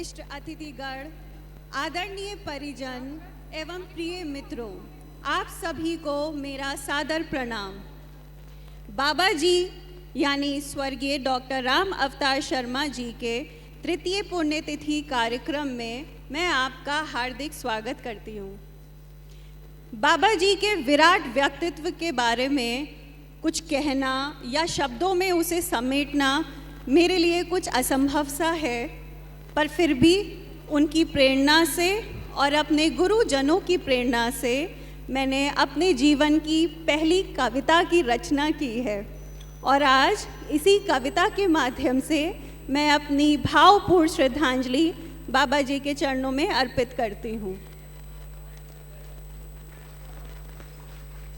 विशिष्ट अतिथिगण, आदरणीय परिजन एवं प्रिय मित्रों, आप सभी को मेरा सादर प्रणाम। बाबा जी यानी स्वर्गीय डॉक्टर राम अवतार शर्मा जी के तृतीय पुण्यतिथि कार्यक्रम में मैं आपका हार्दिक स्वागत करती हूँ। बाबा जी के विराट व्यक्तित्व के बारे में कुछ कहना या शब्दों में उसे समेटना मेरे लिए कुछ असंभव सा है, पर फिर भी उनकी प्रेरणा से और अपने गुरुजनों की प्रेरणा से मैंने अपने जीवन की पहली कविता की रचना की है और आज इसी कविता के माध्यम से मैं अपनी भावपूर्ण श्रद्धांजलि बाबा जी के चरणों में अर्पित करती हूँ।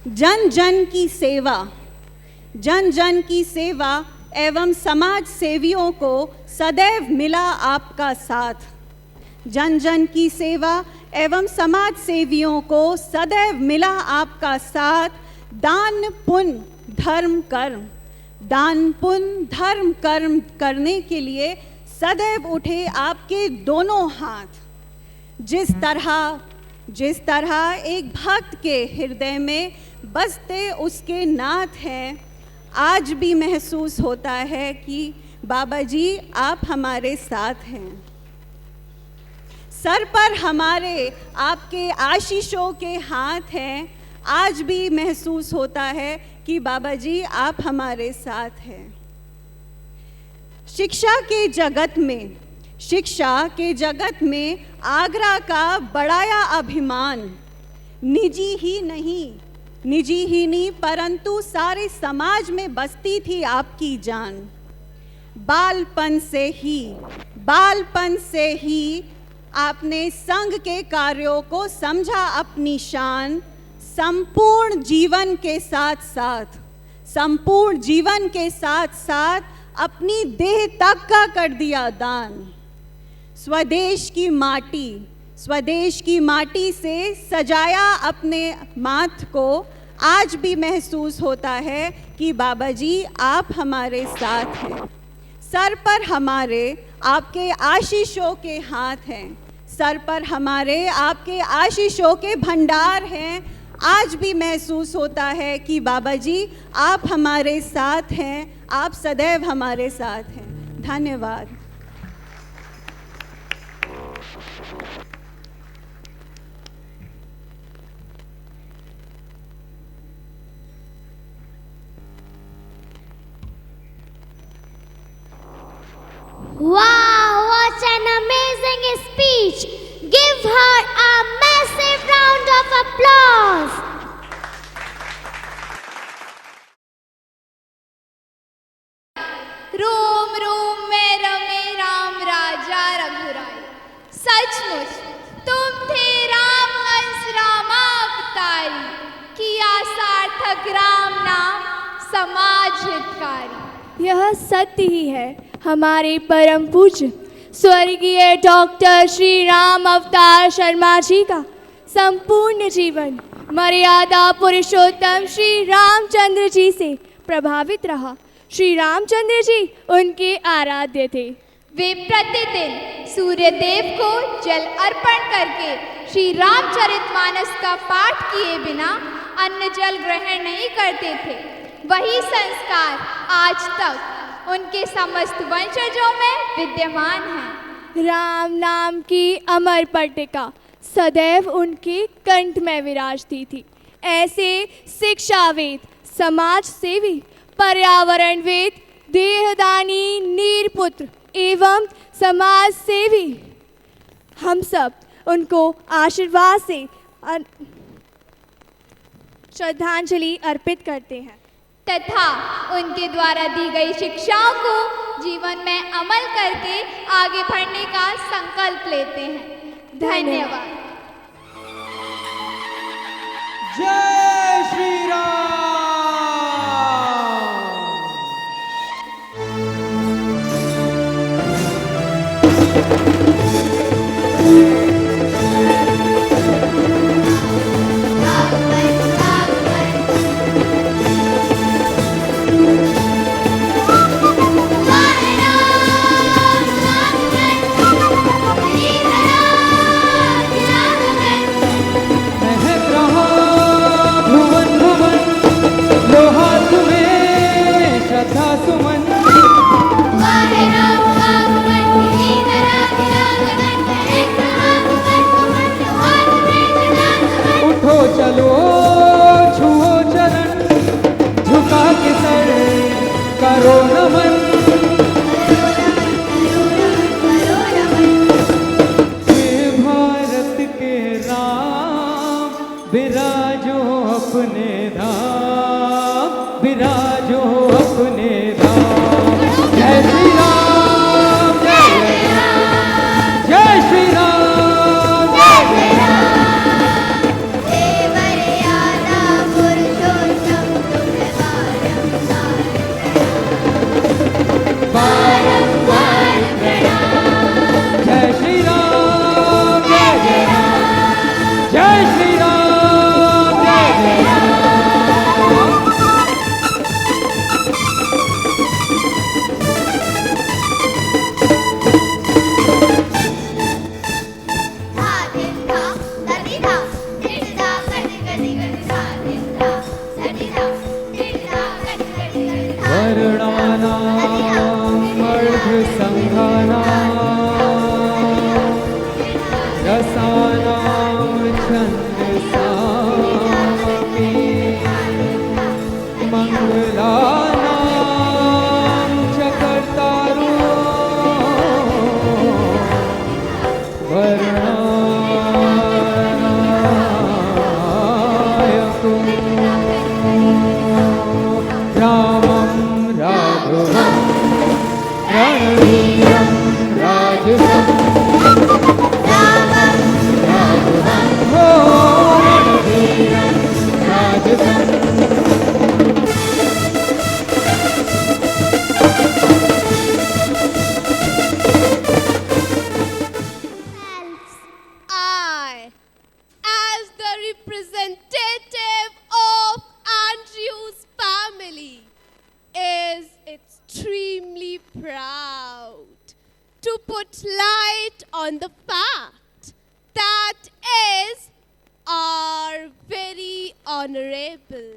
जन जन की सेवा, जन जन की सेवा एवं समाज सेवियों को सदैव मिला आपका साथ। जन जन की सेवा एवं समाज सेवियों को सदैव मिला आपका साथ। दान पुण्य धर्म कर्म, दान पुण्य धर्म कर्म करने के लिए सदैव उठे आपके दोनों हाथ। जिस तरह एक भक्त के हृदय में बसते उसके नाथ हैं, आज भी महसूस होता है कि बाबा जी आप हमारे साथ हैं। सर पर हमारे आपके आशीषों के हाथ हैं, आज भी महसूस होता है कि बाबा जी आप हमारे साथ हैं। शिक्षा के जगत में आगरा का बढ़ाया अभिमान, निजी ही नहीं परंतु सारे समाज में बसती थी आपकी जान। बालपन से ही आपने संघ के कार्यों को समझा अपनी शान। संपूर्ण जीवन के साथ अपनी देह तक का कर दिया दान। स्वदेश की माटी से सजाया अपने माथ को, आज भी महसूस होता है कि बाबा जी आप हमारे साथ हैं। सर पर हमारे आपके आशीषों के हाथ हैं, सर पर हमारे आपके आशीषों के भंडार हैं। आज भी महसूस होता है कि बाबा जी आप हमारे साथ हैं, आप सदैव हमारे साथ हैं। धन्यवाद। Wow, what an amazing speech! Give her a massive round of applause. रोम रोम में रमे राम राजा रघुराई। सचमुच तुम थे राम हंस रामा अवतारी, किया सार्थक राम नाम समाज हितकारी। यह सत्य ही है। हमारे परम पूज्य स्वर्गीय डॉक्टर श्री राम अवतार शर्मा जी का संपूर्ण जीवन मर्यादा पुरुषोत्तम श्री रामचंद्र जी से प्रभावित रहा। श्री रामचंद्र जी उनके आराध्य थे। वे प्रतिदिन सूर्य देव को जल अर्पण करके श्री रामचरितमानस का पाठ किए बिना अन्न जल ग्रहण नहीं करते थे। वही संस्कार आज तक उनके समस्त वंशजों में विद्यमान है। राम नाम की अमर पट्टिका सदैव उनके कंठ में विराजती थी। ऐसे शिक्षावेद, समाज सेवी, पर्यावरणवेद, देहदानी, नीरपुत्र एवं समाज सेवी, हम सब उनको आशीर्वाद से श्रद्धांजलि अर्पित करते हैं तथा उनके द्वारा दी गई शिक्षाओं को जीवन में अमल करके आगे बढ़ने का संकल्प लेते हैं। धन्यवाद। जय श्री राम। Bye. विराजो अपने धाम, विराजो अपने धाम। जय श्री राम, जय जय राम, जय श्री राम, जय जय राम। देवरयादा पुरुषोत्तम बारंबार प्रणाम। जय श्री राम, जय जय राम, जय श्री राम, जय जय राम। धा दिन धा धनी धा धिन धा गनि गनि गनि धा दिन धा धनी धा धिन धा गनि गनि गनि धा वर्णानाम् अर्धसङ्घानाम् रसानां छन्दसामपि मङ्गलानां च कर्तारो वर्णानायको रामं राघवं रणवीरं राजसं रामं राघवं हो रणवीरं राजसं। I, as the representative of Andrew's family, is extremely proud to put light on the fact that is our very honorable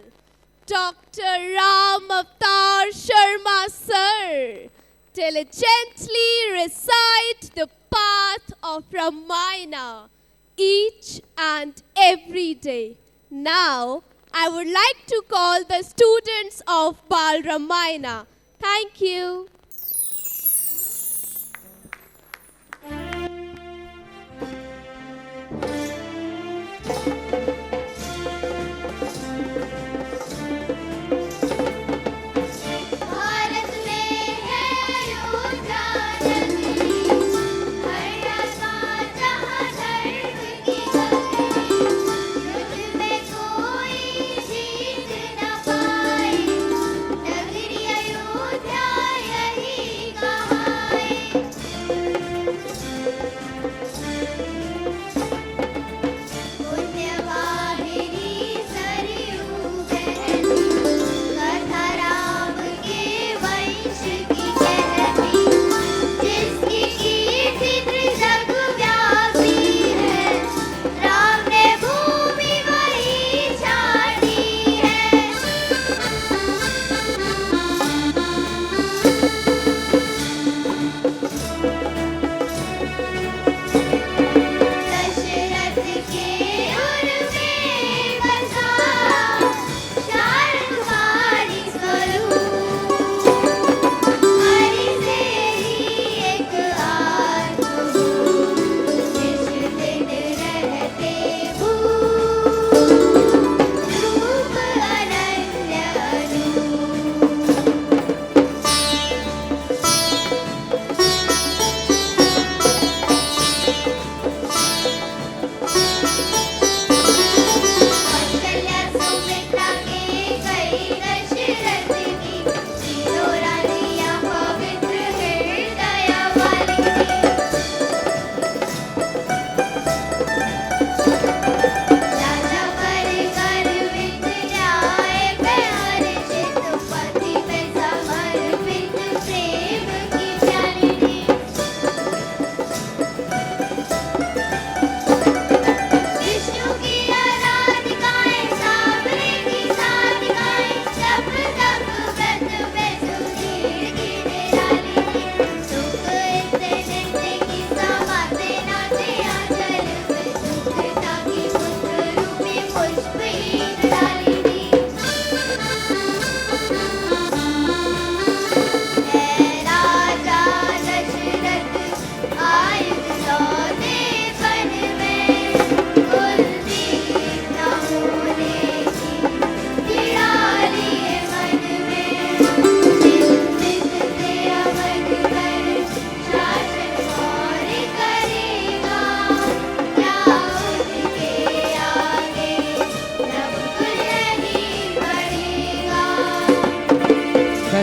Dr. Ram Avatar Sharma sir diligently recite the path of Ramayana each and every day. Now, I would like to call the students of Bal Ramayana. Thank you. Bharat में है अयोध्या नगरी, हर राजा जहाँ धर्म की गगरी, मुझ में कोई जीत न पाए, नगरी अयोध्या यही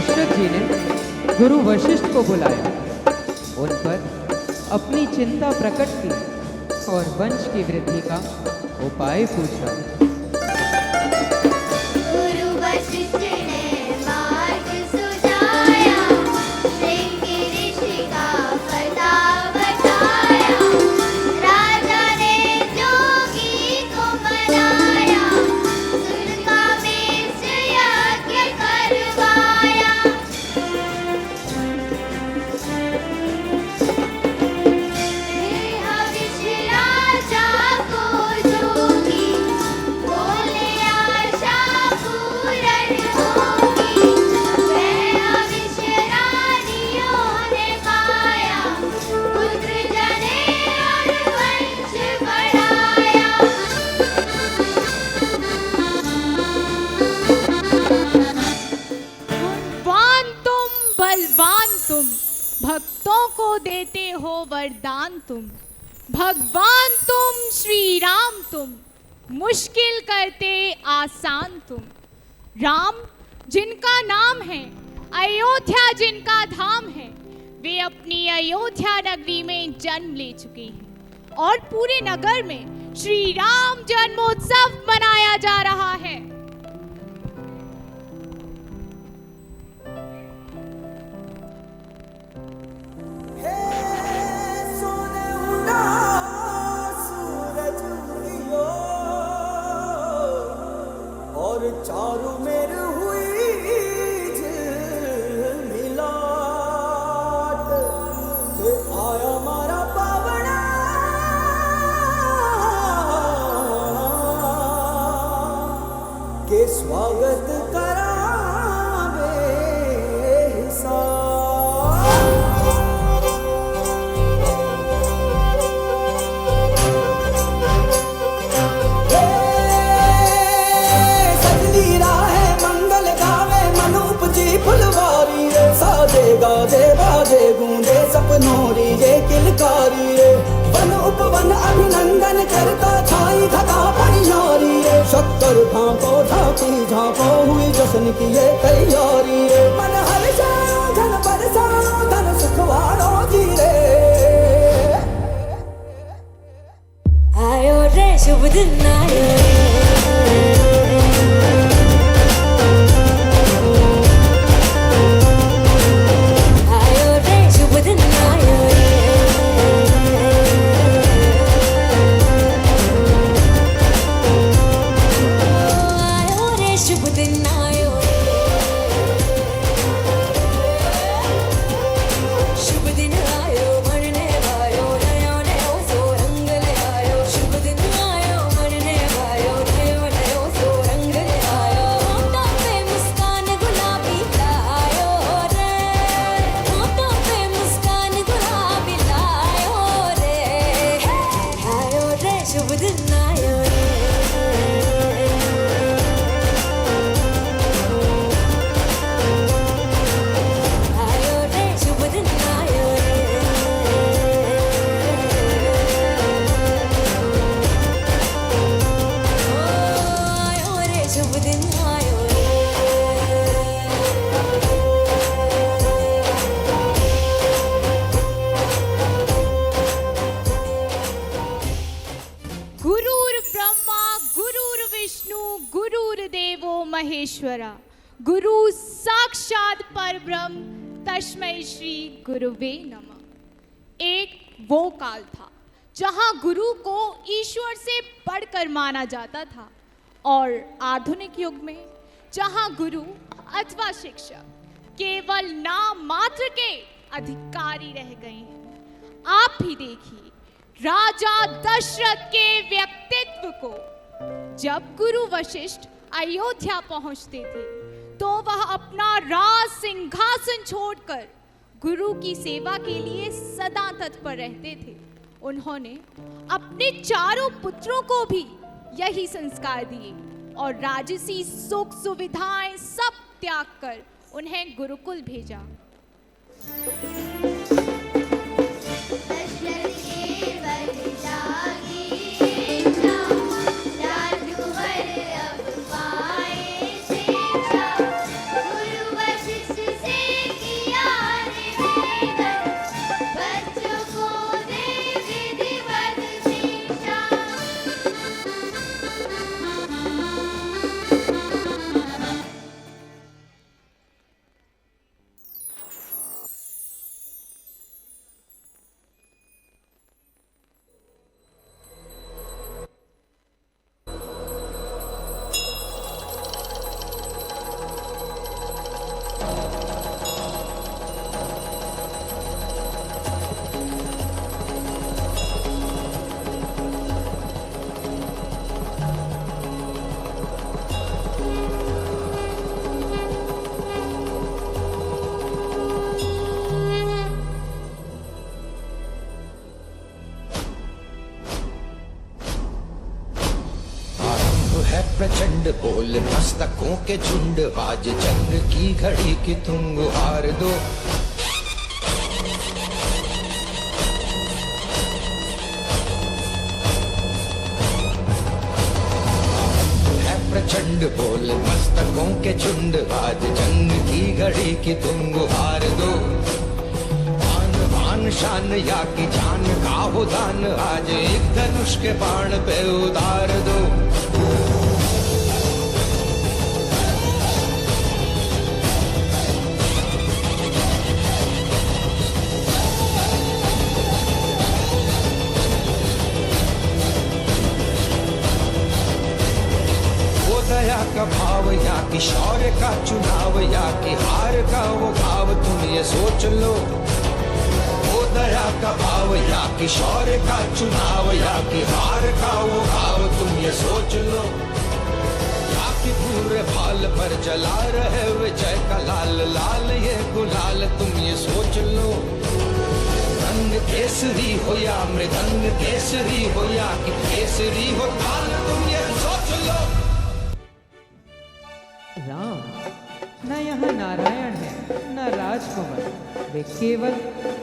दशरथ जी ने गुरु वशिष्ठ को बुलाया, उन पर अपनी चिंता प्रकट की और वंश की वृद्धि का उपाय पूछा। गुरु वशिष्ठ ने मार्ग सुझाया, श्रृंगी ऋषि का फला बताया। राजा ने जोगी को मनाया, सुर का वेश यज्ञ करवाया। हविष राजा को जोगी, बोले आशा पूर्ण होगी। वह हविष रानियों ने पाया, पुत्र जने और वंश बढ़ाया। गुणवान तुम, बलवान तुम, भक्तों को देते हो वरदान तुम। भगवान तुम, श्री राम तुम, मुश्किल करते आसान तुम। राम जिनका नाम है, अयोध्या जिनका धाम है, वे अपनी अयोध्या नगरी में जन्म ले चुके हैं और पूरे नगर में श्री राम जन्मोत्सव मनाया जा रहा है। और चारों मेर हुई झिलमिलाट, ते आया मारा पावना के स्वागत करावे हिसाब। फुलवारी रे, साजे गाजे बाजे गूंजे सपनोरी ये किलकारी रे। वन उपवन अभिनंदन करता छाई घटा परियारी रे। शक्कर भांको झांकी झांको हुई जश्न की ये तैयारी रे। मन हर जाओ धन बरसाओ धन सुखवारो जी रे। आयो रे शुभ दिन आयो रे। महेश्वरा, गुरु साक्षात परब्रह्म, तस्मै श्री गुरुवे नमः। एक वो काल था जहां गुरु को ईश्वर से बढ़कर माना जाता था और आधुनिक युग में जहां गुरु अथवा शिक्षक केवल नाम मात्र के अधिकारी रह गए हैं। आप भी देखिए राजा दशरथ के व्यक्तित्व को। जब गुरु वशिष्ठ अयोध्या पहुंचते थे तो वह अपना राज सिंहासन छोड़कर गुरु की सेवा के लिए सदा तत्पर रहते थे। उन्होंने अपने चारों पुत्रों को भी यही संस्कार दिए और राजसी सुख सुविधाएं सब त्याग कर उन्हें गुरुकुल भेजा। गुरु वशिष्ठ प्रचंड बोल मस्तकों के झुंड, आज जंग की घड़ी की तुम गुहार दो। प्रचंड बोल मस्तकों के झुंड, आज जंग की घड़ी की तुम गुहार दो। आन बान शान या की जान का हो दान, आज एक धनुष के बाण पे उतार दो। दया का भाव या कि शौर्य का चुनाव, या कि हार का वो भाव तुम ये सोच लो। वो दया का भाव या कि शौर्य का चुनाव, या कि हार का वो भाव तुम ये सोच लो। या कि पूरे भाल पर जला रहे विजय का लाल लाल ये गुलाल तुम ये सोच लो। रंग केसरी हो या मृदंग केसरी हो, या कि केसरी हो ताल तुम ये सोच लो। राम न यहाँ नारायण है न राजकुमार, वे केवल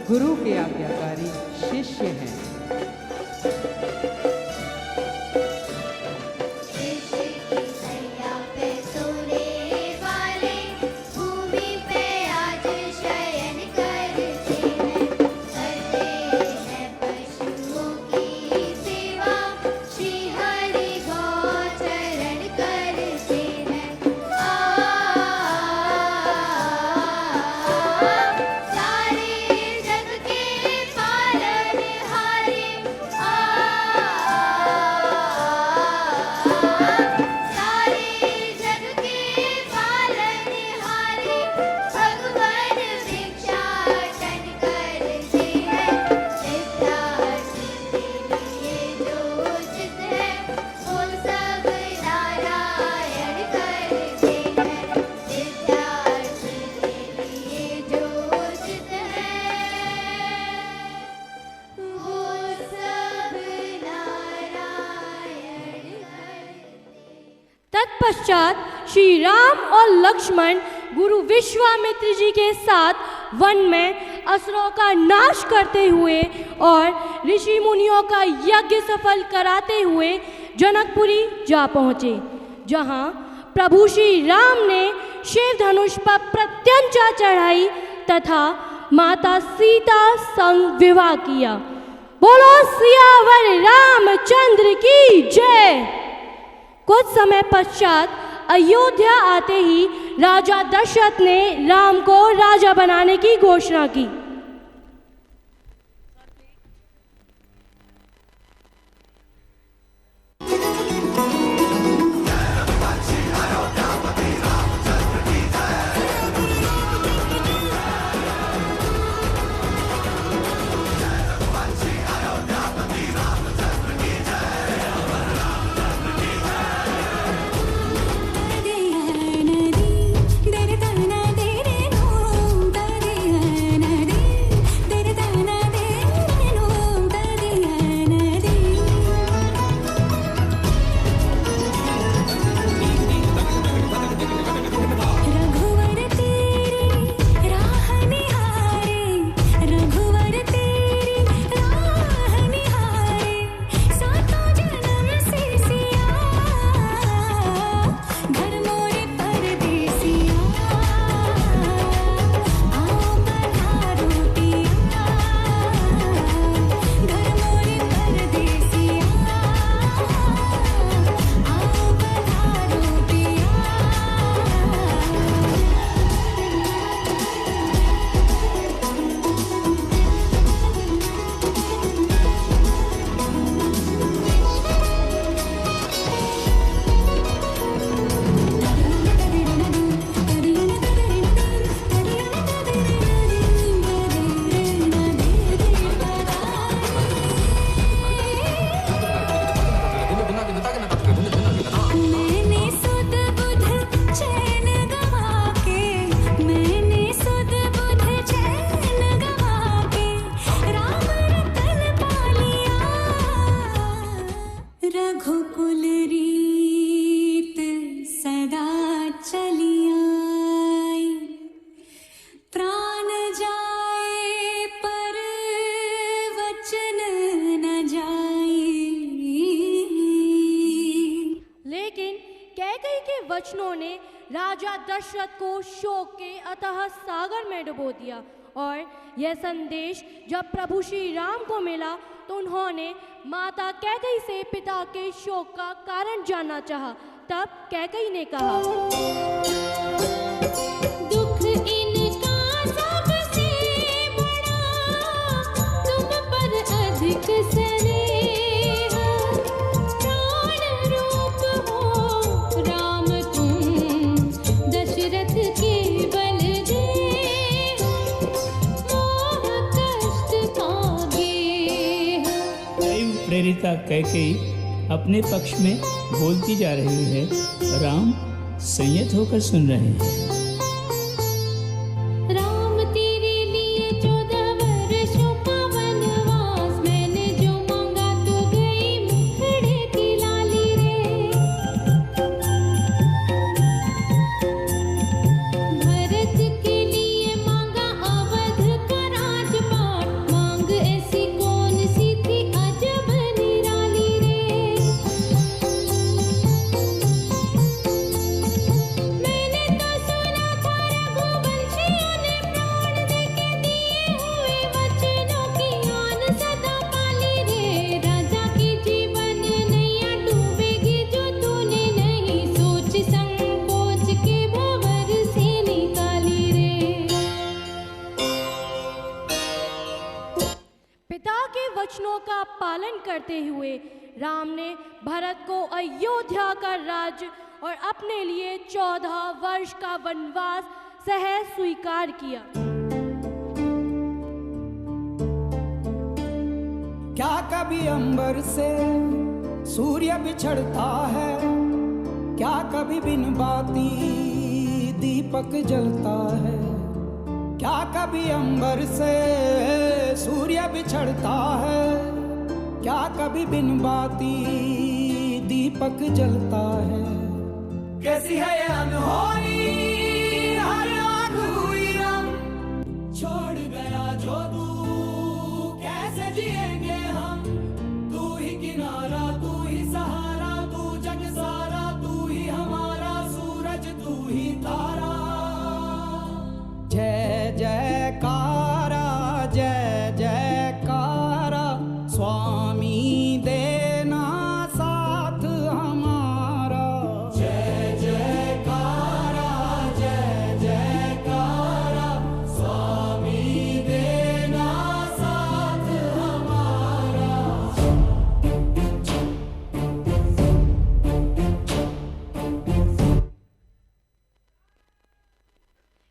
गुरु के आज्ञाकारी शिष्य हैं। तत्पश्चात श्री राम और लक्ष्मण गुरु विश्वामित्र जी के साथ वन में असुरों का नाश करते हुए और ऋषि मुनियों का यज्ञ सफल कराते हुए जनकपुरी जा पहुँचे, जहाँ प्रभु श्री राम ने शिव धनुष पर प्रत्यंचा चढ़ाई तथा माता सीता संग विवाह किया। बोलो सियावर रामचंद्र की जय। कुछ समय पश्चात अयोध्या आते ही राजा दशरथ ने राम को राजा बनाने की घोषणा की। नदी वचनों ने राजा दशरथ को शोक के अथाह सागर में डुबो दिया। और यह संदेश जब प्रभु श्री राम को मिला तो उन्होंने माता कैकेयी से पिता के शोक का कारण जानना चाहा। तब कैकेयी ने कहा, दुख इनका सबसे बड़ा, तुम पर अधिक स्नेह, प्राण रूप हो राम तुम, दशरथ के बल दे, मोह कष्ट पागे। दैव प्रेरिता कैकेयी अपने पक्ष में बोलती जा रही है, राम संयत होकर सुन रहे हैं। राम तेरे लिए 14 वर्षों का वनवास, मैंने जो मांगा तो गई मुखड़े की लाली रे। भरत के लिए मांगा अवध का राजपाट, मांग ऐसी कौन सी थी अजब निराली रे। मैंने तो सुना था रघुवंशियों ने प्राण देके दिए हुए वचनों की आन सदा पाली रे। राजा के जीवन नैया डूबेगी जो तूने नहीं सोच संकोच के भंवर से निकाली रे। पिता के वचनों का पालन करते हुए राम ने भरत को अयोध्या का राज्य और अपने लिए 14 वर्ष का वनवास सहज स्वीकार किया। क्या कभी अंबर से सूर्य बिछड़ता है, क्या कभी बिन बाती दीपक जलता है। क्या कभी अंबर से सूर्य बिछड़ता है, क्या कभी बिन बाती दीपक जलता है। कैसी है ये अनहोनी हर आँख हुई रम, छोड़ गया जो तू कैसे जिएंगे हम। तू ही किनारा तू ही सहारा, तू जग सारा तू ही हमारा सूरज तू ही तारा। जय जयकारा जय जयकारा, स्वामी देना साथ हमारा। जय जयकारा जय जयकारा, स्वामी देना साथ हमारा।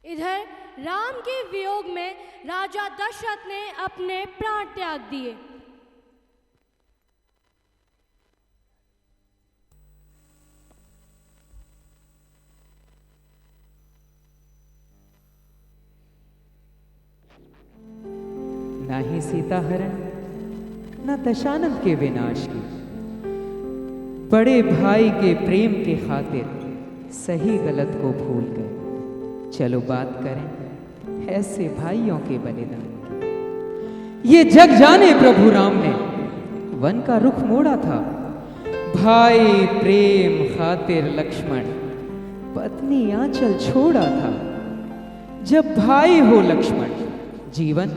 इधर राम के वियोग में राजा दशरथ ने अपने प्राण त्याग दिए। ना ही सीता हरण, न दशानन के विनाश की, बड़े भाई के प्रेम के खातिर सही गलत को भूल गए। चलो बात करें ऐसे भाइयों के बलिदान की। ये जग जाने प्रभु राम ने वन का रुख मोड़ा था, भाई प्रेम खातिर लक्ष्मण पत्नी आंचल छोड़ा था। जब भाई हो लक्ष्मण, जीवन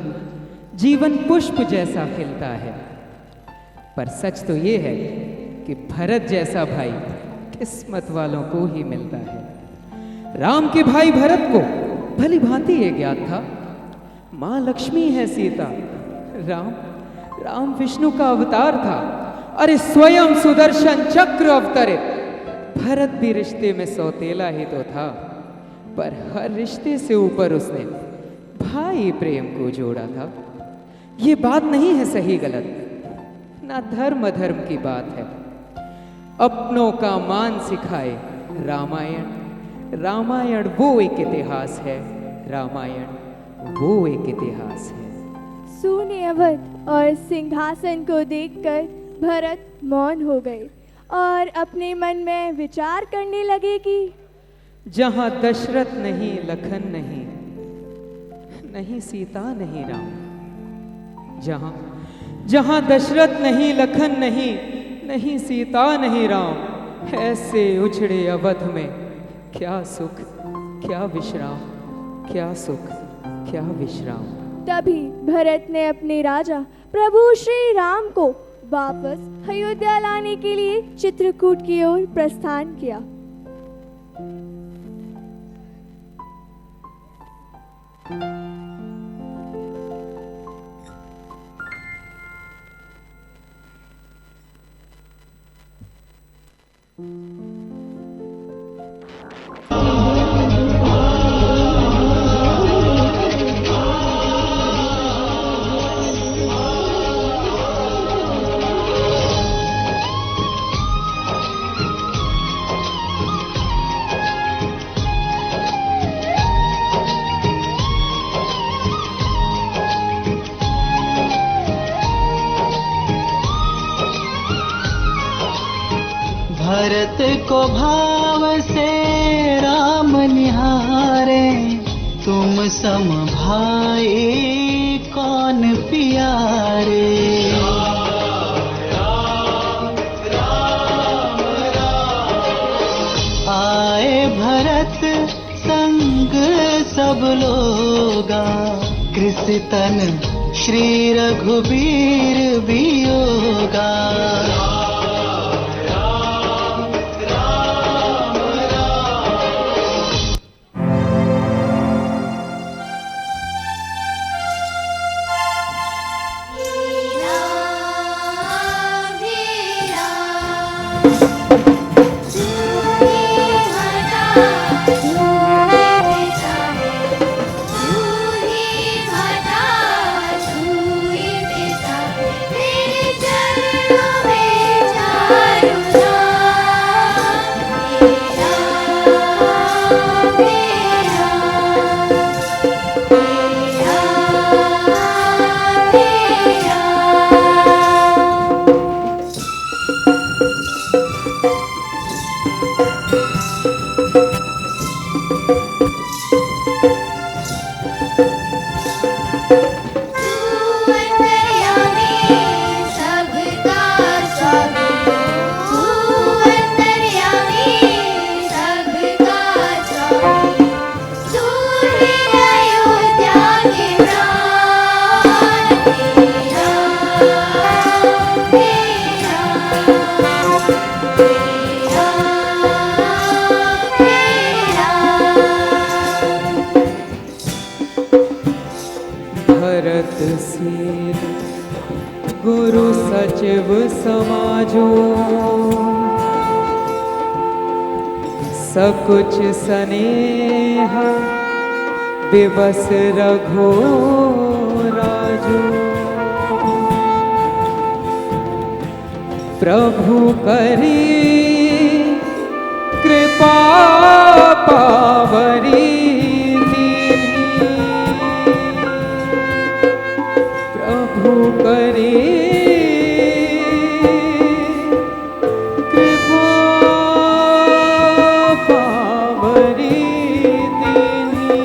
जीवन पुष्प जैसा खिलता है। पर सच तो ये है कि भरत जैसा भाई किस्मत वालों को ही मिलता है। राम के भाई भरत को भली भांति ये ज्ञात था, मां लक्ष्मी है सीता, राम विष्णु का अवतार था। अरे स्वयं सुदर्शन चक्र अवतरित भरत भी रिश्ते में सौतेला ही तो था, पर हर रिश्ते से ऊपर उसने भाई प्रेम को जोड़ा था। ये बात नहीं है सही गलत, ना धर्म अधर्म की बात है। अपनों का मान सिखाए रामायण वो एक इतिहास है, रामायण वो एक इतिहास है। सूने अवध और सिंहासन को देखकर भरत मौन हो गए और अपने मन में विचार करने लगे कि जहां दशरथ नहीं, लखन नहीं, नहीं सीता नहीं राम। जहां दशरथ नहीं, लखन नहीं, नहीं सीता नहीं राम, ऐसे उछड़े अवध में क्या सुख, क्या विश्राम, क्या सुख, क्या विश्राम। तभी भरत ने अपने राजा प्रभु श्री राम को वापस अयोध्या लाने के लिए चित्रकूट की ओर प्रस्थान किया। भरत को भाव से राम निहारे, तुम सम भाई कौन प्यारे। आए भरत संग सब लोगा, कृष्ण श्री रघुबीर वियोगा। भरत से गुरु सचिव समाजो, सकुच स्नेह विवश रघो राजो। प्रभु करी कृपा पावरी, करे कृपा पावरी दीनी।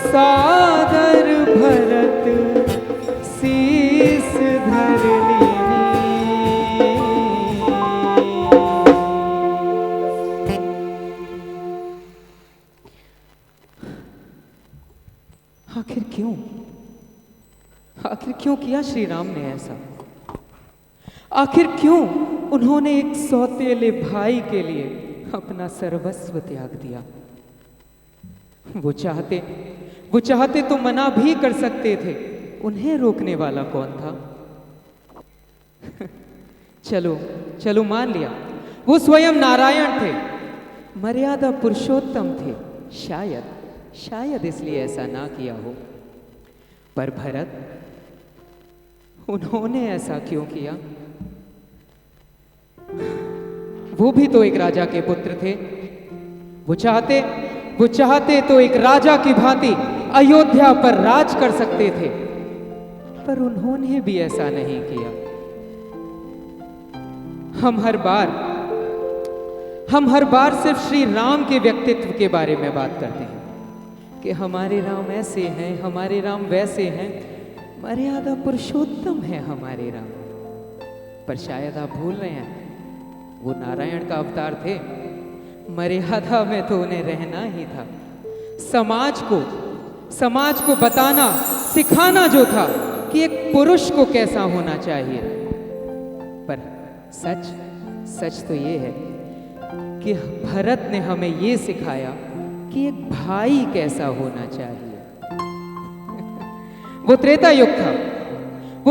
सादर भरत शीस धर लीनी। आखिर क्यों, आखिर क्यों किया श्री राम ने ऐसा? आखिर क्यों उन्होंने एक सौतेले भाई के लिए अपना सर्वस्व त्याग दिया? वो चाहते तो मना भी कर सकते थे, उन्हें रोकने वाला कौन था? चलो मान लिया वो स्वयं नारायण थे, मर्यादा पुरुषोत्तम थे, शायद इसलिए ऐसा ना किया हो। पर भरत, उन्होंने ऐसा क्यों किया? वो भी तो एक राजा के पुत्र थे। वो चाहते तो एक राजा की भांति अयोध्या पर राज कर सकते थे, पर उन्होंने भी ऐसा नहीं किया। हम हर बार सिर्फ श्री राम के व्यक्तित्व के बारे में बात करते हैं कि हमारे राम ऐसे हैं, हमारे राम वैसे हैं, मर्यादा पुरुषोत्तम है हमारे राम। पर शायद आप भूल रहे हैं, वो नारायण का अवतार थे, मर्यादा में तो उन्हें रहना ही था। समाज को बताना, सिखाना जो था कि एक पुरुष को कैसा होना चाहिए। पर सच तो ये है कि भरत ने हमें ये सिखाया कि एक भाई कैसा होना चाहिए। वो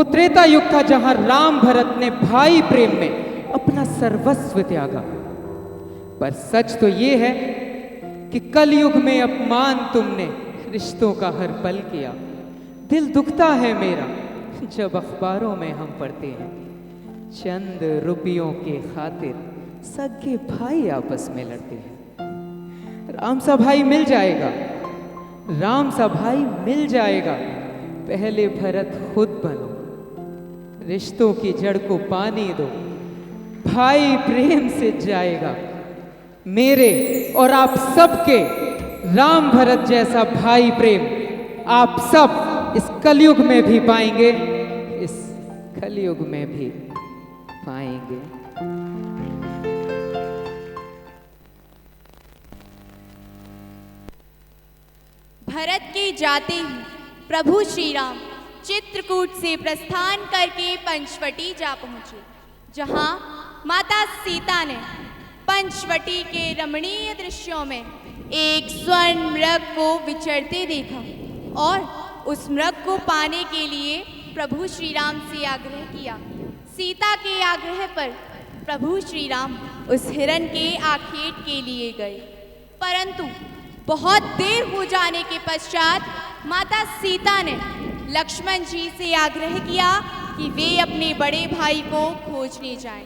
त्रेता युग था जहां राम भरत ने भाई प्रेम में अपना सर्वस्व त्यागा। पर सच तो ये है कि कलयुग में अपमान तुमने रिश्तों का हर पल किया। दिल दुखता है मेरा जब अखबारों में हम पढ़ते हैं, चंद रुपयों के खातिर सगे भाई आपस में लड़ते हैं। राम सा भाई मिल जाएगा, पहले भरत खुद बनो, रिश्तों की जड़ को पानी दो, भाई प्रेम से जाएगा। मेरे और आप सबके राम भरत जैसा भाई प्रेम आप सब इस कलयुग में भी पाएंगे, इस कलयुग में भी पाएंगे। भरत के जाते ही प्रभु श्री राम चित्रकूट से प्रस्थान करके पंचवटी जा पहुंचे, जहां माता सीता ने पंचवटी के रमणीय दृश्यों में एक स्वर्ण मृग को विचरते देखा और उस मृग को पाने के लिए प्रभु श्री राम से आग्रह किया। सीता के आग्रह पर प्रभु श्री राम उस हिरण के आखेट के लिए गए, परंतु बहुत देर हो जाने के पश्चात माता सीता ने लक्ष्मण जी से आग्रह किया कि वे अपने बड़े भाई को खोजने जाएं।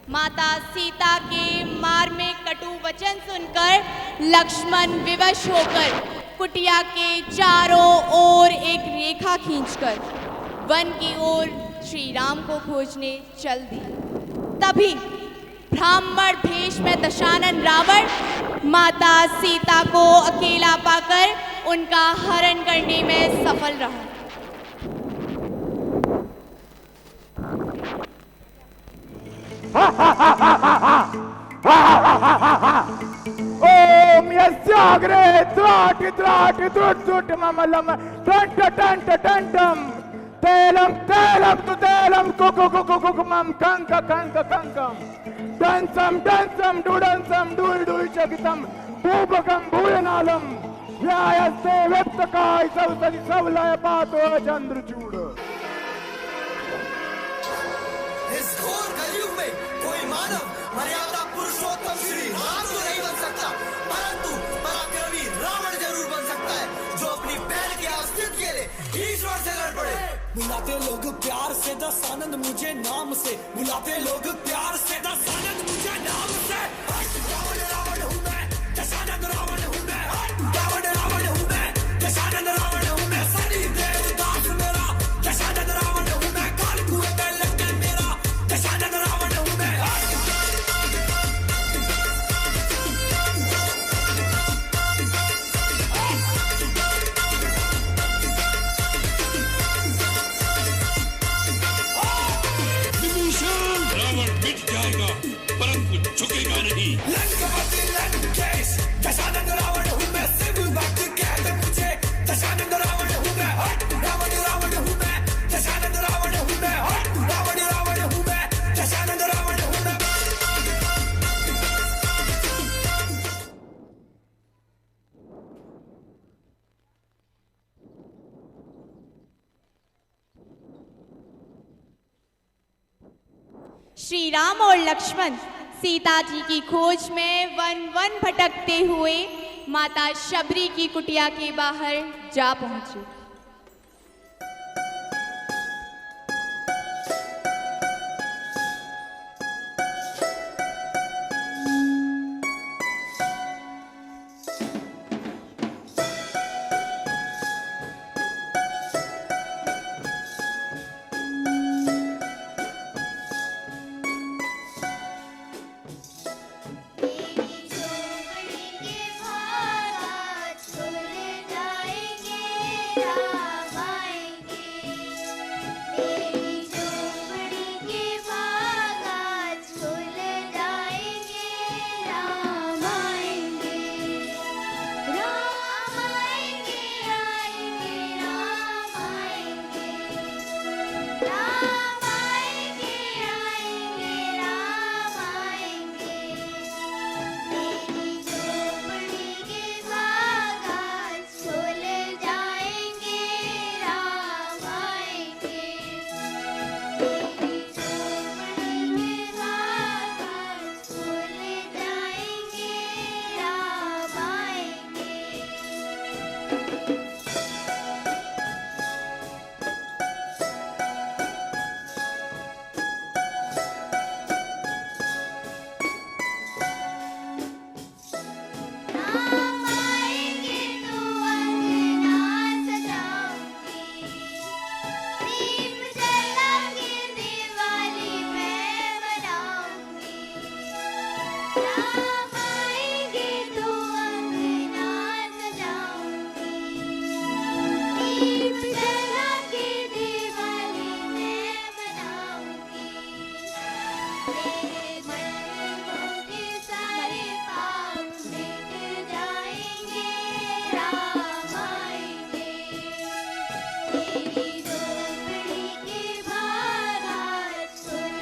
माता सीता के मार्मिक कटु वचन सुनकर लक्ष्मण विवश होकर कुटिया के चारों ओर एक रेखा खींचकर वन की ओर श्री राम को खोजने चल दिए। तभी ब्राह्मण भेष में दशानन रावण माता सीता को अकेला पाकर उनका हरण करने में सफल रहा। ओम यस्याग्रे त्राटि त्राटि त्रुट त्रुट ममलम टंट टंट टंटम तेलम तेलम तु तेलम कुकु कुकु कुकुमम कंक कंक कंकम डंसम डंसम डुडंसम डुल डुल चकितम भूपकम भूयनालम व्यायस्ते व्यक्तकाय सवसरि सवलय पातो चंद्रचूड़। इस घोर कलयुग में कोई मानव मर्यादा पुरुषोत्तम श्री राम तो नहीं बन सकता, परंतु पराक्रमी रावण जरूर बन सकता है, जो अपनी बहन के अस्तित्व के लिए ईश्वर से लड़ पड़े। बुलाते लोग प्यार से दशानंद मुझे नाम से, बुलाते लोग प्यार से दशानंद मुझे नाम से। रावण रावण हूँ मैं, दशानंद रावण हूँ मैं, रावण रावण हूँ मैं, दशानंद रावण हूँ मैं, सनी देवदास मेरा दशानंद रावण हूँ मैं, काल कुएं में लटके मेरा दशानंद रावण हूँ मैं। रावण मिट जाएगा परंतु झुकेगा नहीं। लंकापति लंकेश दशानंद रावण हूँ मैं, शिव भक्त कहते मुझे दशानंद रावण हूँ मैं, रावण रावण हूँ मैं, दशानंद रावण हूँ मैं, रावण रावण हूँ मैं, दशानंद रावण हूँ मैं। श्री राम और लक्ष्मण सीता जी की खोज में वन वन भटकते हुए माता शबरी की कुटिया के बाहर जा पहुंचे। राम तेरे जन्मों के सारे पाप मिट जाएंगे, राम आएंगे। तेरी झोपड़ी के बागात खुल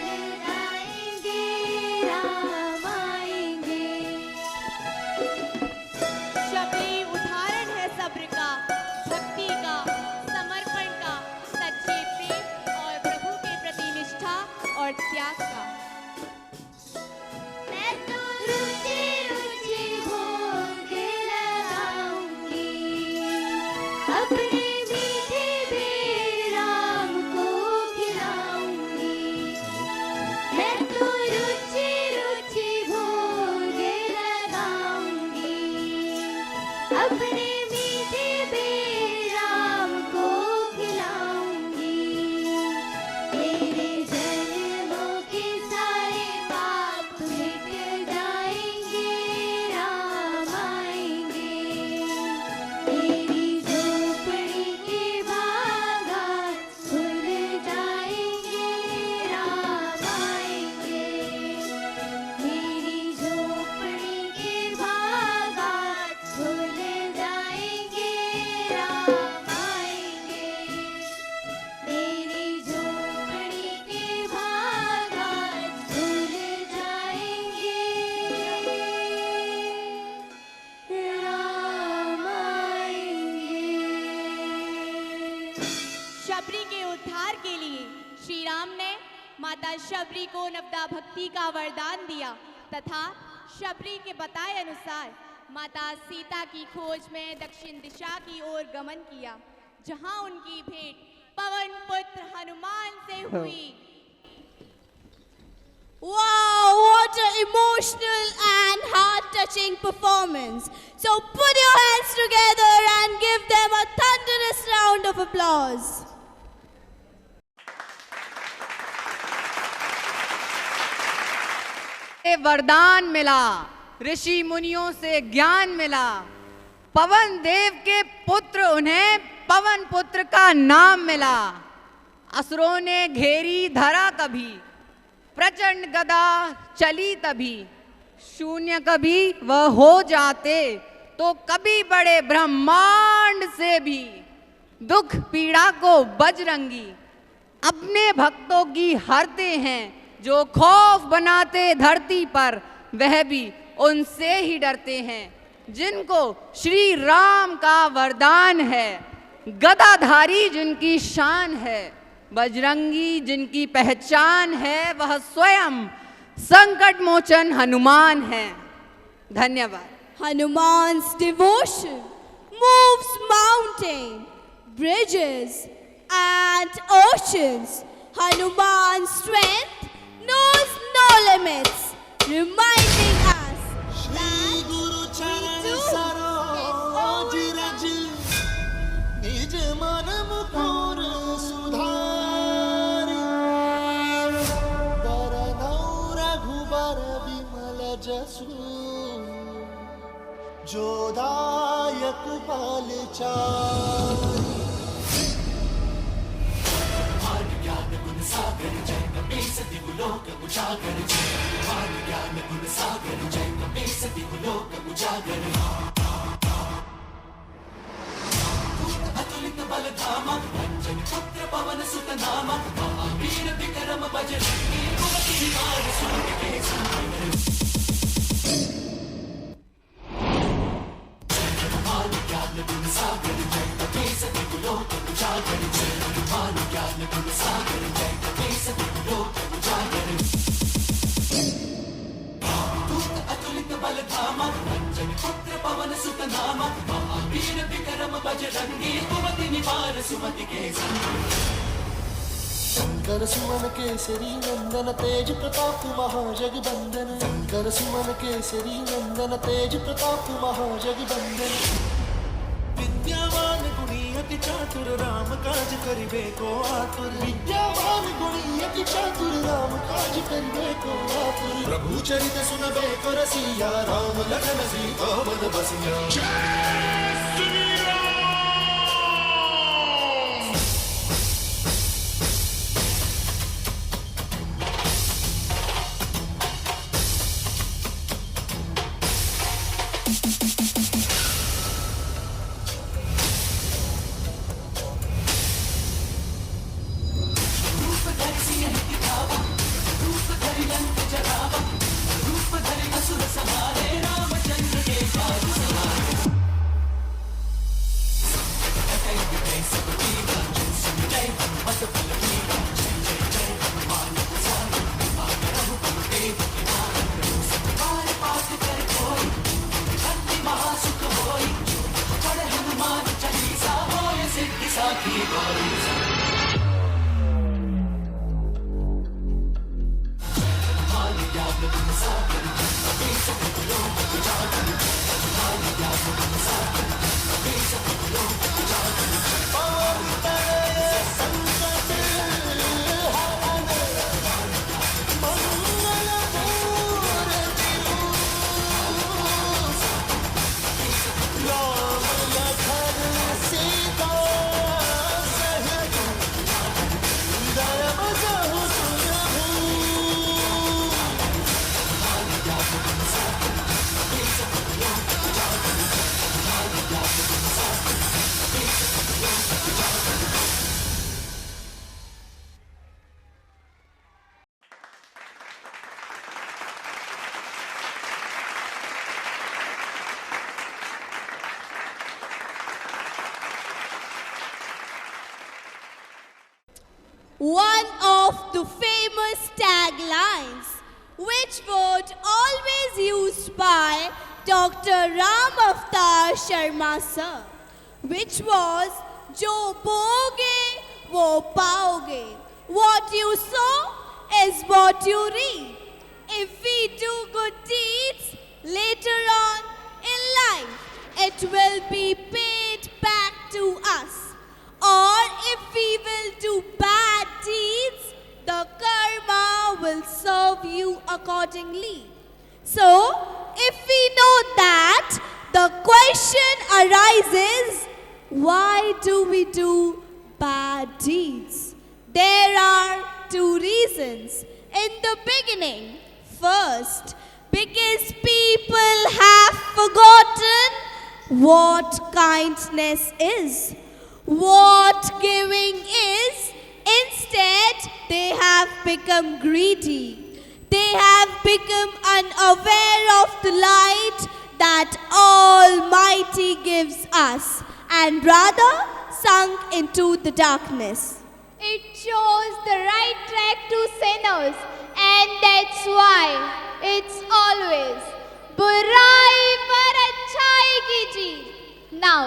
जाएंगे, राम आएंगे। शबरी उदाहरण है सब्र का, भक्ति का, समर्पण का, सच्चे प्रेम और प्रभु के प्रति निष्ठा और त्याग का। मैं तो रुचि रुचि भोग लगाऊंगी, अपने मीठे बेर राम को खिलाऊंगी। मैं तो रुचि रुचि भोग लगाऊंगी, अपने मीठे बेर राम को खिलाऊंगी। तेरे जन्मों के सारे पाप मिट जाएंगे, राम आएंगे। तेरी झोपड़ी के बागात खुल जाएंगे, राम आएंगे। मेरी झोपड़ी के बागात खुल जाएंगे, राम आएंगे। मेरी झोपड़ी के बागात खुल जाएंगे, राम आएंगे। शबरी के उद्धार के लिए श्री राम ने माता शबरी को नवदा भक्ति का वरदान दिया तथा शबरी के बताए अनुसार माता सीता की खोज में दक्षिण दिशा की ओर गमन किया, जहां उनकी भेंट पवन पुत्र हनुमान से हुई। Wow, what an emotional and heart-touching performance. So put your hands together and give them a thunderous round of applause. वरदान मिला, ऋषि मुनियों से ज्ञान मिला, पवन देव के पुत्र उन्हें पवन पुत्र का नाम मिला। असुरों ने घेरी धरा कभी, प्रचंड गदा चली तभी, शून्य कभी वह हो जाते तो कभी बड़े ब्रह्मांड से भी। दुख पीड़ा को बजरंगी अपने भक्तों की हरते हैं, जो खौफ बनाते धरती पर वह भी उनसे ही डरते हैं। जिनको श्री राम का वरदान है, गदाधारी जिनकी शान है, बजरंगी जिनकी पहचान है, वह स्वयं संकट मोचन हनुमान है। धन्यवाद। Hanuman's devotion moves mountains, bridges, and oceans. Hanuman's strength knows no limits, reminding us that Guru we चरण too सरोज can रज, निज मन मुकुर सुधारि। बरनौ रघुबर विमल जसु, जो दायक बल चारि। ज्ञान गुण सागर जय कपीस दिगुलोक उजागर, मान ज्ञान गुण सागर जय कपीस दिगुलोक उजागर। अतुलित बल धामा, अंजन पुत्र पवन सुत नामा, महावीर विक्रम बजरंगी कुमति निवार सूर्य के मान ज्ञान गुण सागर जय कपीस दिगुलोक उजागर, मान ज्ञान गुण सागर जय कपीस दिगुलोक उजागर। अतुलित बल धामा, अंजन पुत्र पवन सुत नामा, महावीर विक्रम बजरंगी कुमति निवार सुमति के शंकर सुमन केसरी नंदन तेज प्रताप महाजगबंदन। शंकर सुमन केसरी नंदन तेज प्रताप महाजगबंदन। विद्यावान गुणी अति चातुर राम काज करिबे को आतुर। विद्यावान गुणी अति चातुर राम काज करिबे को आतुर। प्रभु चरित सुनबे को रसिया, राम लखन सीता मन बसिया। One of the famous taglines, which was always used by Dr. Ram Avatar Sharma sir, which was "Jo boge, wo paoge." What you sow is what you reap. If we do good deeds later on in life, it will be paid back to us. Or if we will do bad deeds, the karma will serve you accordingly. So, if we know that, the question arises, why do we do bad deeds? There are two reasons. In the beginning, first, because people have forgotten what kindness is, what giving is. Instead, they have become greedy. They have become unaware of the light that Almighty gives us, and rather sunk into the darkness. It shows the right track to sinners, and that's why it's always बुराई पर अच्छाई की जीत. Now,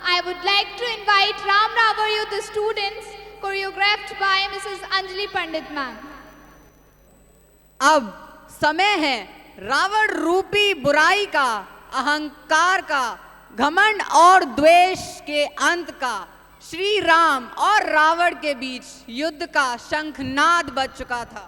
I would like to invite Ram Ravar Youth students, choreographed by Mrs. Anjali Pandit ma'am. अब समय है रावण रूपी बुराई का, अहंकार का, घमंड और द्वेष के अंत का. श्री राम और रावण के बीच युद्ध का शंखनाद बज चुका था.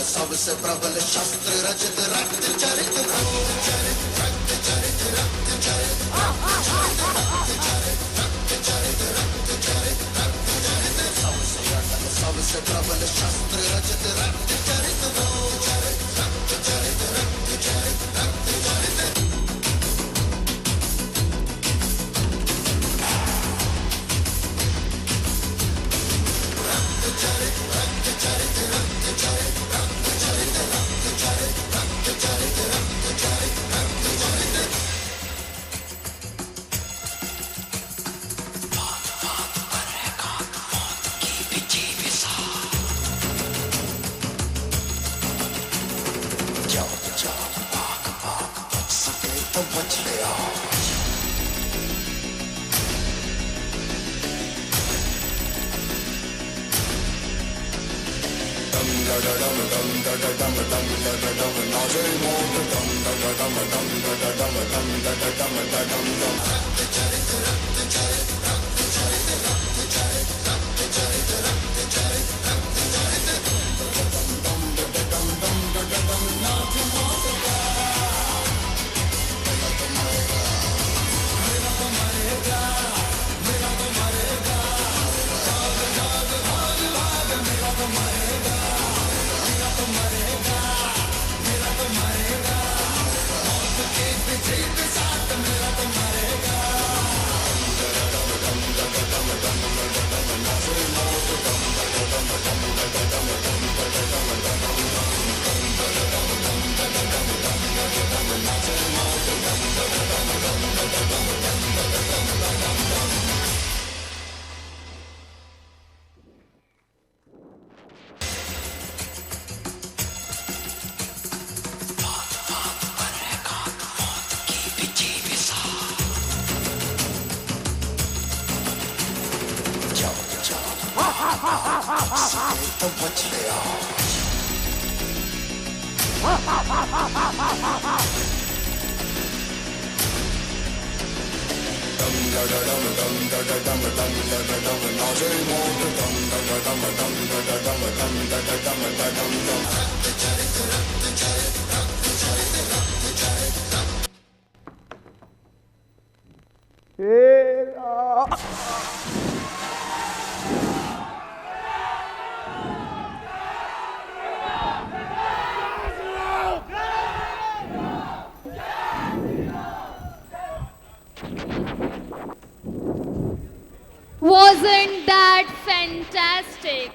सबसे प्रबल शस्त्र रचित रक्त चरित रक्त चरित रक्त चरित रक्त चरित सबसे प्रबल शस्त्र रचित रक्त चरित रक्त चरित रक्त चरित रक्त चरित. तो बच गया। Wasn't that fantastic?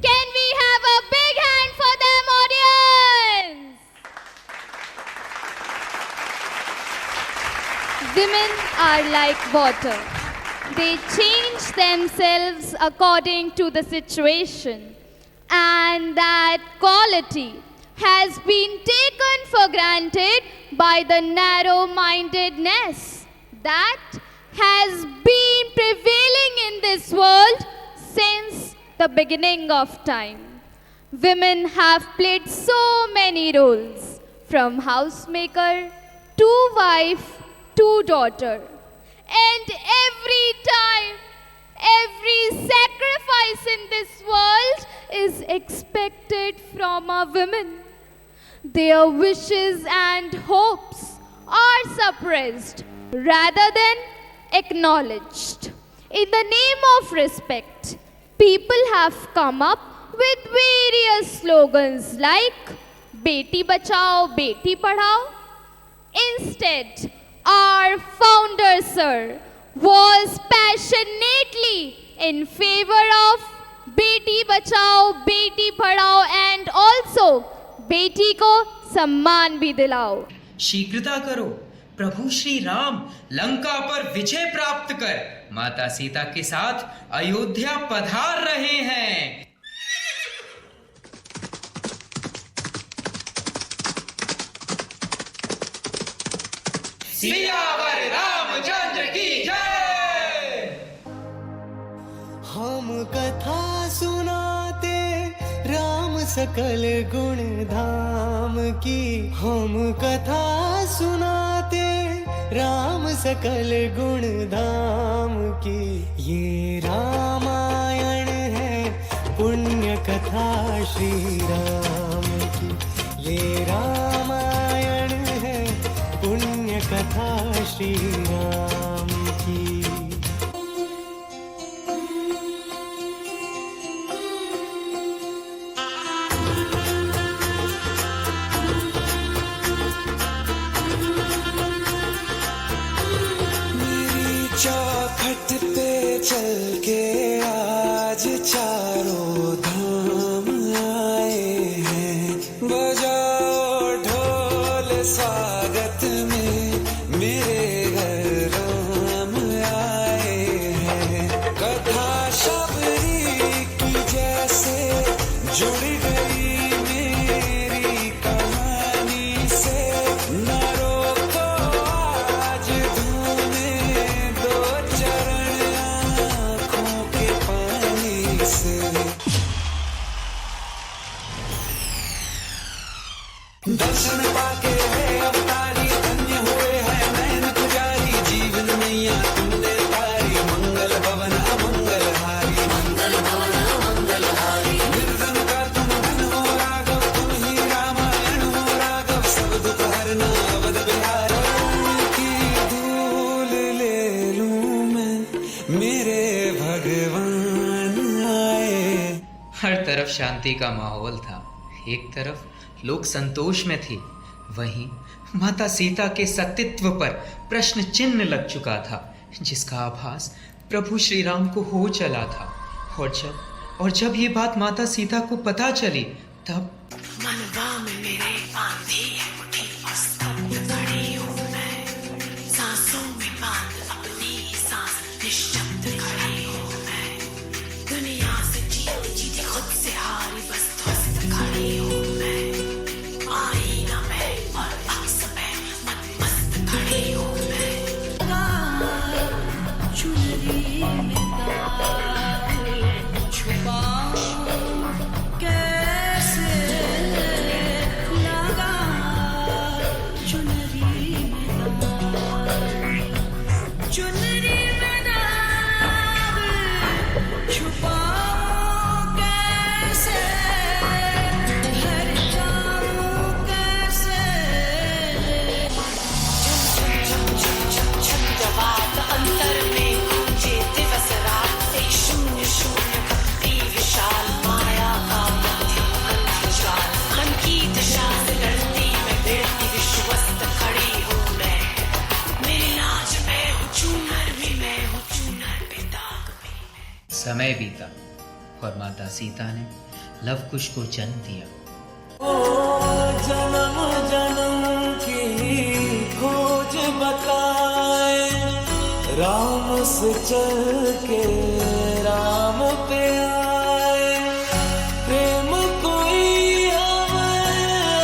Can we have a big hand for them, audience? Women are like water. They change themselves according to the situation. And that quality has been taken for granted by the narrow-mindedness that has been prevailing in this world since the beginning of time. Women have played so many roles, from housemaker to wife to daughter. And every time, every sacrifice in this world is expected from a woman. Their wishes and hopes are suppressed rather than acknowledged. In the name of respect, people have come up with various slogans like Beti Bachao, Beti Padhao. Instead, our founder, sir, was passionately in favor of Beti Bachao, Beti Padhao and also बेटी को सम्मान भी दिलाओ। शीघ्रता करो, प्रभु श्री राम लंका पर विजय प्राप्त कर माता सीता के साथ अयोध्या पधार रहे हैं। सियावर रामचंद्र की जय। हम कथा सुनाते राम सकल गुण धाम की, हम कथा सुनाते राम सकल गुण धाम की। ये रामायण है पुण्य कथा श्री राम की, ये रामायण है पुण्य कथा श्री राम की। चौखट पे चल के आज चारों धाम आए हैं। बजाओ ढोल स्वागत में मेरे घर राम आए हैं। कथा शबरी की जैसे जुड़ गई मेरी कहानी से। न रोको आज धूने दो चरण आँखों के पानी से। दर्शन पाके है अवतारी, धन्य हुए हैं नयन पुजारी। जीवन मैया तुमने तारी, मंगल भवन अमंगल हारी। मंगल भवन अमंगल हारी। निर्धन का तुम धन हो राघव, तुम ही रामायण हो राघव। सब दुख हरना अवध बिहार, की धूल ले लूं मैं मेरे भगवान आए। हर तरफ शांति का माहौल था। एक तरफ लोग संतोष में थे, वहीं माता सीता के सतीत्व पर प्रश्न चिन्ह लग चुका था, जिसका आभास प्रभु श्री राम को हो चला था। और जब ये बात माता सीता को पता चली, तब मनवा में मेरे बांधी है मुट्ठी, मस्तक खड़ी हूँ मैं, सांसों में बांध अपनी सांस, निश्शब्द खड़ी हूँ मैं। दुनिया से जीती खुद से हारी, बस ध्वस्त खड़ी हूँ मैं। आईना में और अक्स में मस्त खड़ी हूँ मैं। चुनरी में दाग छुपाऊं समय बीता और माता सीता ने लव कुश को जन्म दिया। जन्म जन्म की खोज बताए, राम से चल के राम पे आए। प्रेम कोई हमें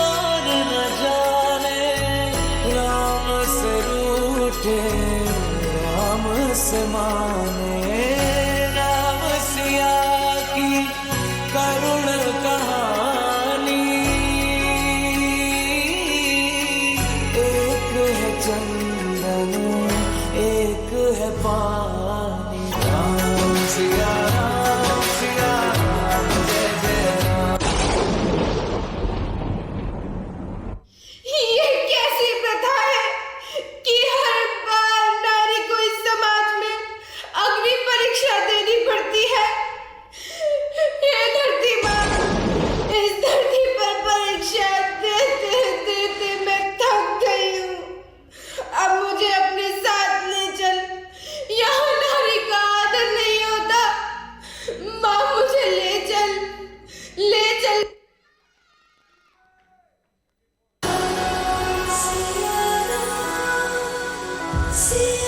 और न जाने, राम से रूठे राम से माने। राम सिया की करुण कहानी, एक है चंदन एक है पानी। राम सिया राम सिया राम जय जय राम। ये कैसी प्रथा है कि हर बार नारी को इस समाज में अग्नि परीक्षा देनी पड़ती है। ये धरती माँ, इस धरती पर परीक्षा देते देते मैं थक गई हूँ। अब मुझे अपने साथ ले चल, यहाँ नारी का आदर नहीं होता। माँ मुझे ले चल, ले चल। See